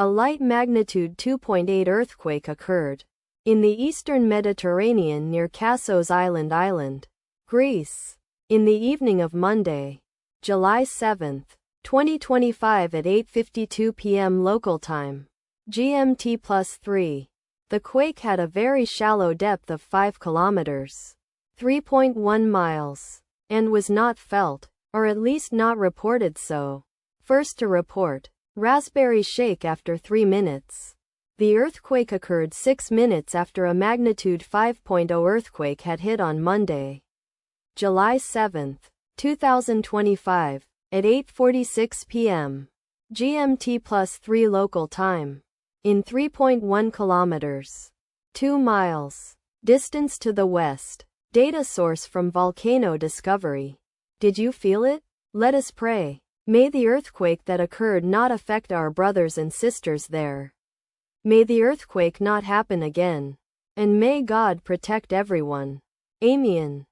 A light magnitude 2.8 earthquake occurred in the eastern Mediterranean near Kassos Island, Greece, in the evening of Monday, July 7, 2025 at 8:52 p.m. local time, GMT +3. The quake had a very shallow depth of 5 kilometers, 3.1 miles, and was not felt, or at least not reported so. First to report, Raspberry Shake after 3 minutes. The earthquake occurred 6 minutes after a magnitude 5.0 earthquake had hit on Monday, July 7, 2025, at 8:46 p.m. GMT +3 local time, in 3.1 kilometers, 2 miles, distance to the west. Data source from Volcano Discovery. Did you feel it? Let us pray. May the earthquake that occurred not affect our brothers and sisters there. May the earthquake not happen again. And may God protect everyone. Amen.